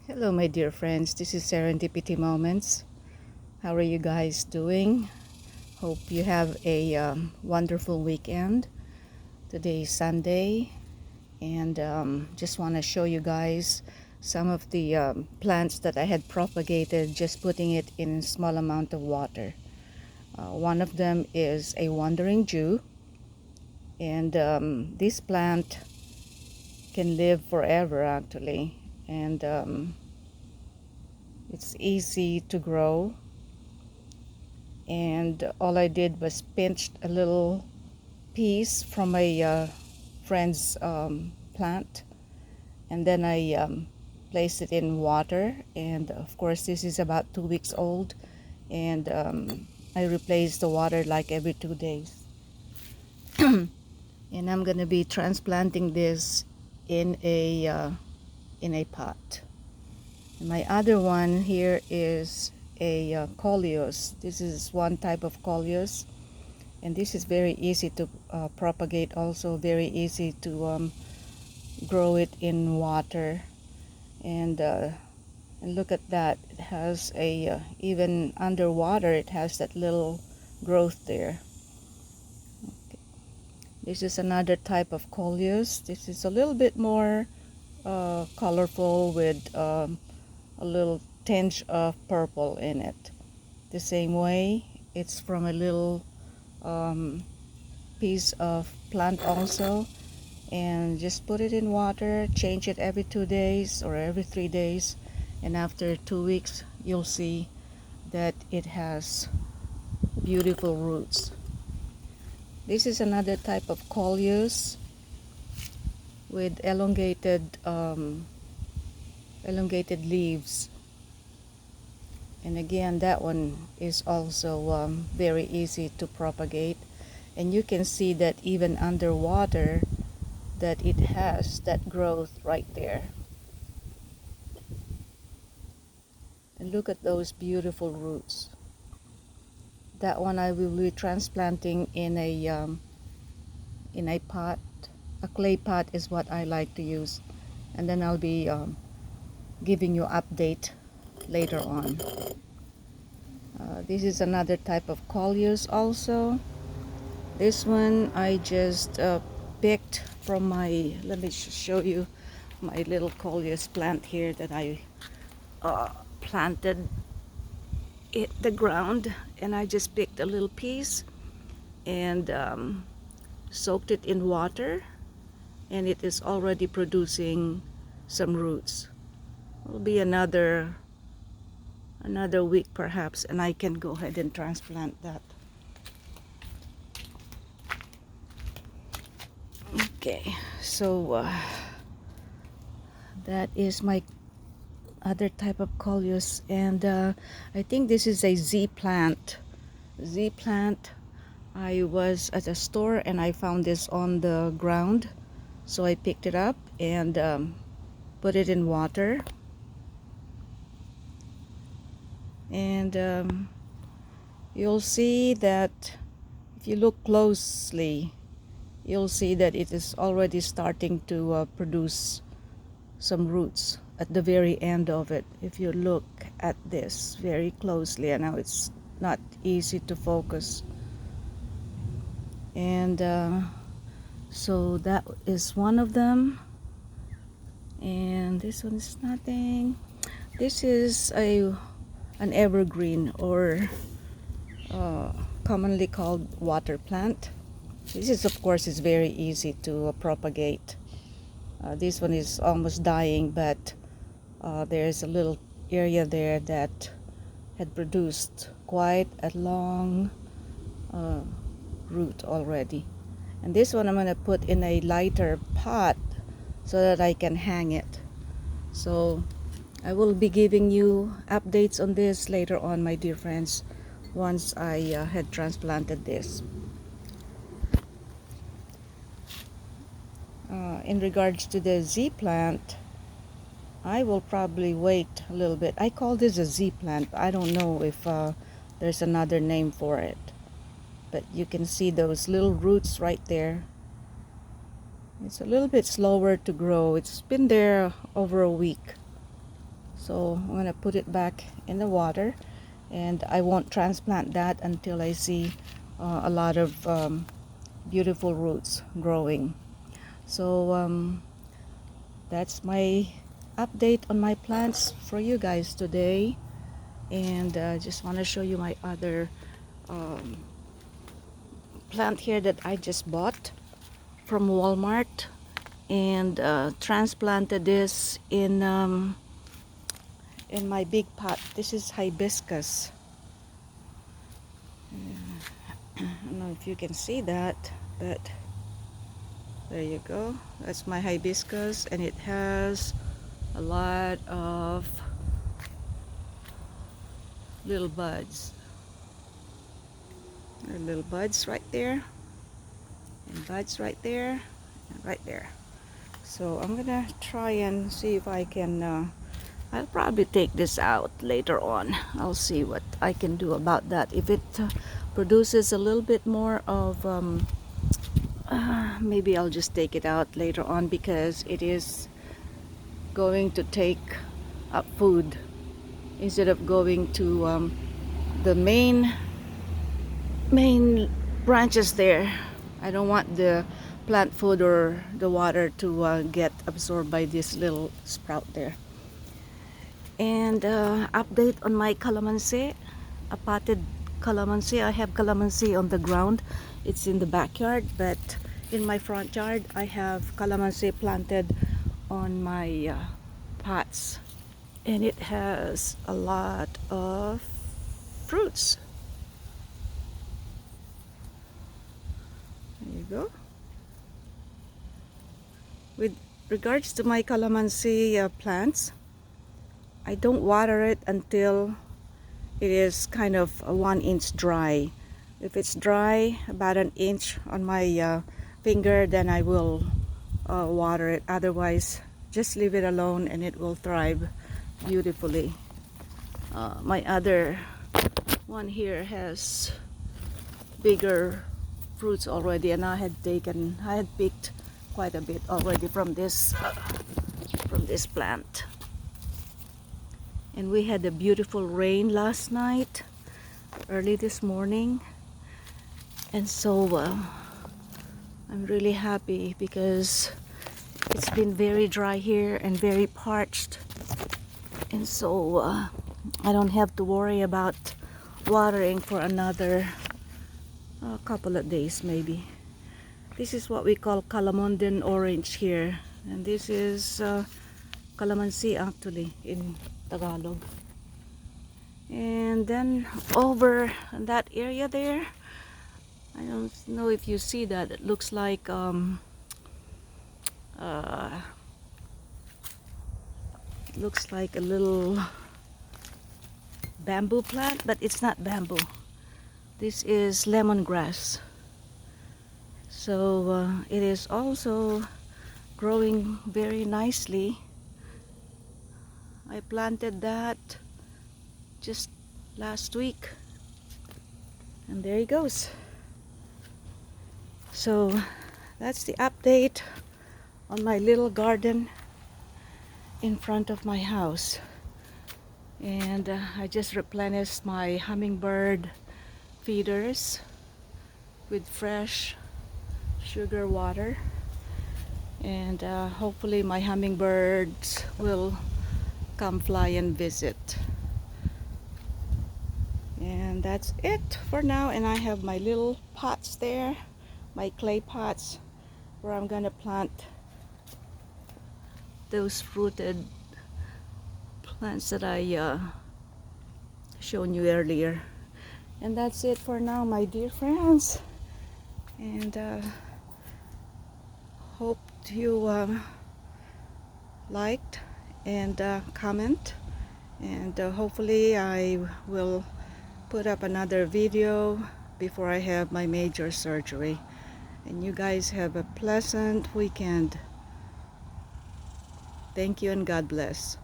Hello, my dear friends. This is Serendipity Moments. How are you guys doing? Hope you have a wonderful weekend. Today is Sunday, and just want to show you guys some of the plants that I had propagated, just putting it in a small amount of water. One of them is a wandering Jew, and this plant can live forever actually, and it's easy to grow. And all I did was pinched a little piece from a friend's plant, and then I placed it in water. And of course, this is about 2 weeks old, and I replace the water like every 2 days. And I'm gonna be transplanting this in a pot. And my other one here is a Coleus. This is one type of Coleus, and this is very easy to propagate, also very easy to grow it in water. And look at that, it has a even underwater it has that little growth there. Okay. This is another type of Coleus. This is a little bit more colorful with a little tinge of purple in it. The same way, it's from a little piece of plant also, and just put it in water, change it every 2 days or every 3 days, and after 2 weeks you'll see that it has beautiful roots. This is another type of Coleus with elongated leaves. And again, that one is also very easy to propagate. And you can see that even underwater that it has that growth right there. And look at those beautiful roots. That one I will be transplanting in a pot. A clay pot is what I like to use. And then I'll be giving you update later on. This is another type of Coleus also. This one I just picked from my, let me show you my little Coleus plant here that I planted in the ground, and I just picked a little piece and soaked it in water, and it is already producing some roots. It'll be another week perhaps, and I can go ahead and transplant that. Okay, so that is my other type of Coleus, and I think this is a Z plant. I was at a store and I found this on the ground, so I picked it up and put it in water. And you'll see that if you look closely, you'll see that it is already starting to produce some roots at the very end of it. If you look at this very closely, and now it's not easy to focus. And so that is one of them. And this one is nothing. This is an evergreen, or commonly called water plant. This is, of course, is very easy to propagate. This one is almost dying, but there's a little area there that had produced quite a long root already. And this one I'm going to put in a lighter pot so that I can hang it. So I will be giving you updates on this later on, my dear friends, once I had transplanted this. In regards to the Z plant, I will probably wait a little bit. I call this a Z plant. I don't know if there's another name for it. But you can see those little roots right there. It's a little bit slower to grow. It's been there over a week. So I'm gonna put it back in the water, and I won't transplant that until I see a lot of beautiful roots growing. So that's my update on my plants for you guys today. And just want to show you my other plant here that I just bought from Walmart, and transplanted this in my big pot. This is hibiscus. I don't know if you can see that, but there you go. That's my hibiscus, and it has a lot of little buds. There are little buds right there, and buds right there, and right there. So I'm gonna try and see if I can I'll probably take this out later on. I'll see what I can do about that. If it produces a little bit more of maybe I'll just take it out later on, because it is going to take up food instead of going to the main branches there. I don't want the plant food or the water to get absorbed by this little sprout there. And update on my calamansi, a potted calamansi. I have calamansi on the ground. It's in the backyard, but in my front yard I have calamansi planted on my pots, and it has a lot of fruits. There you go. With regards to my calamansi plants, I don't water it until it is kind of 1 inch dry. If it's dry about 1 inch on my finger, then I will water it. Otherwise, just leave it alone and it will thrive beautifully. My other one here has bigger fruits already, and I had picked quite a bit already from this plant. And we had a beautiful rain last night, early this morning, and so I'm really happy because it's been very dry here and very parched, and so I don't have to worry about watering for another couple of days maybe. This is what we call calamondan orange here, and this is calamansi actually in Tagalog. And then over that area there, I don't know if you see that, it looks like looks like a little bamboo plant, but it's not bamboo. This is lemongrass. So it is also growing very nicely. I planted that just last week, and there he goes. So that's the update on my little garden in front of my house. And I just replenished my hummingbird feeders with fresh sugar water, and hopefully my hummingbirds will come fly and visit. And that's it for now. And I have my little pots there, my clay pots, where I'm gonna plant those fruited plants that I shown you earlier. And that's it for now, my dear friends, and hope you liked and comment, and hopefully I will put up another video before I have my major surgery. And you guys have a pleasant weekend. Thank you and God bless.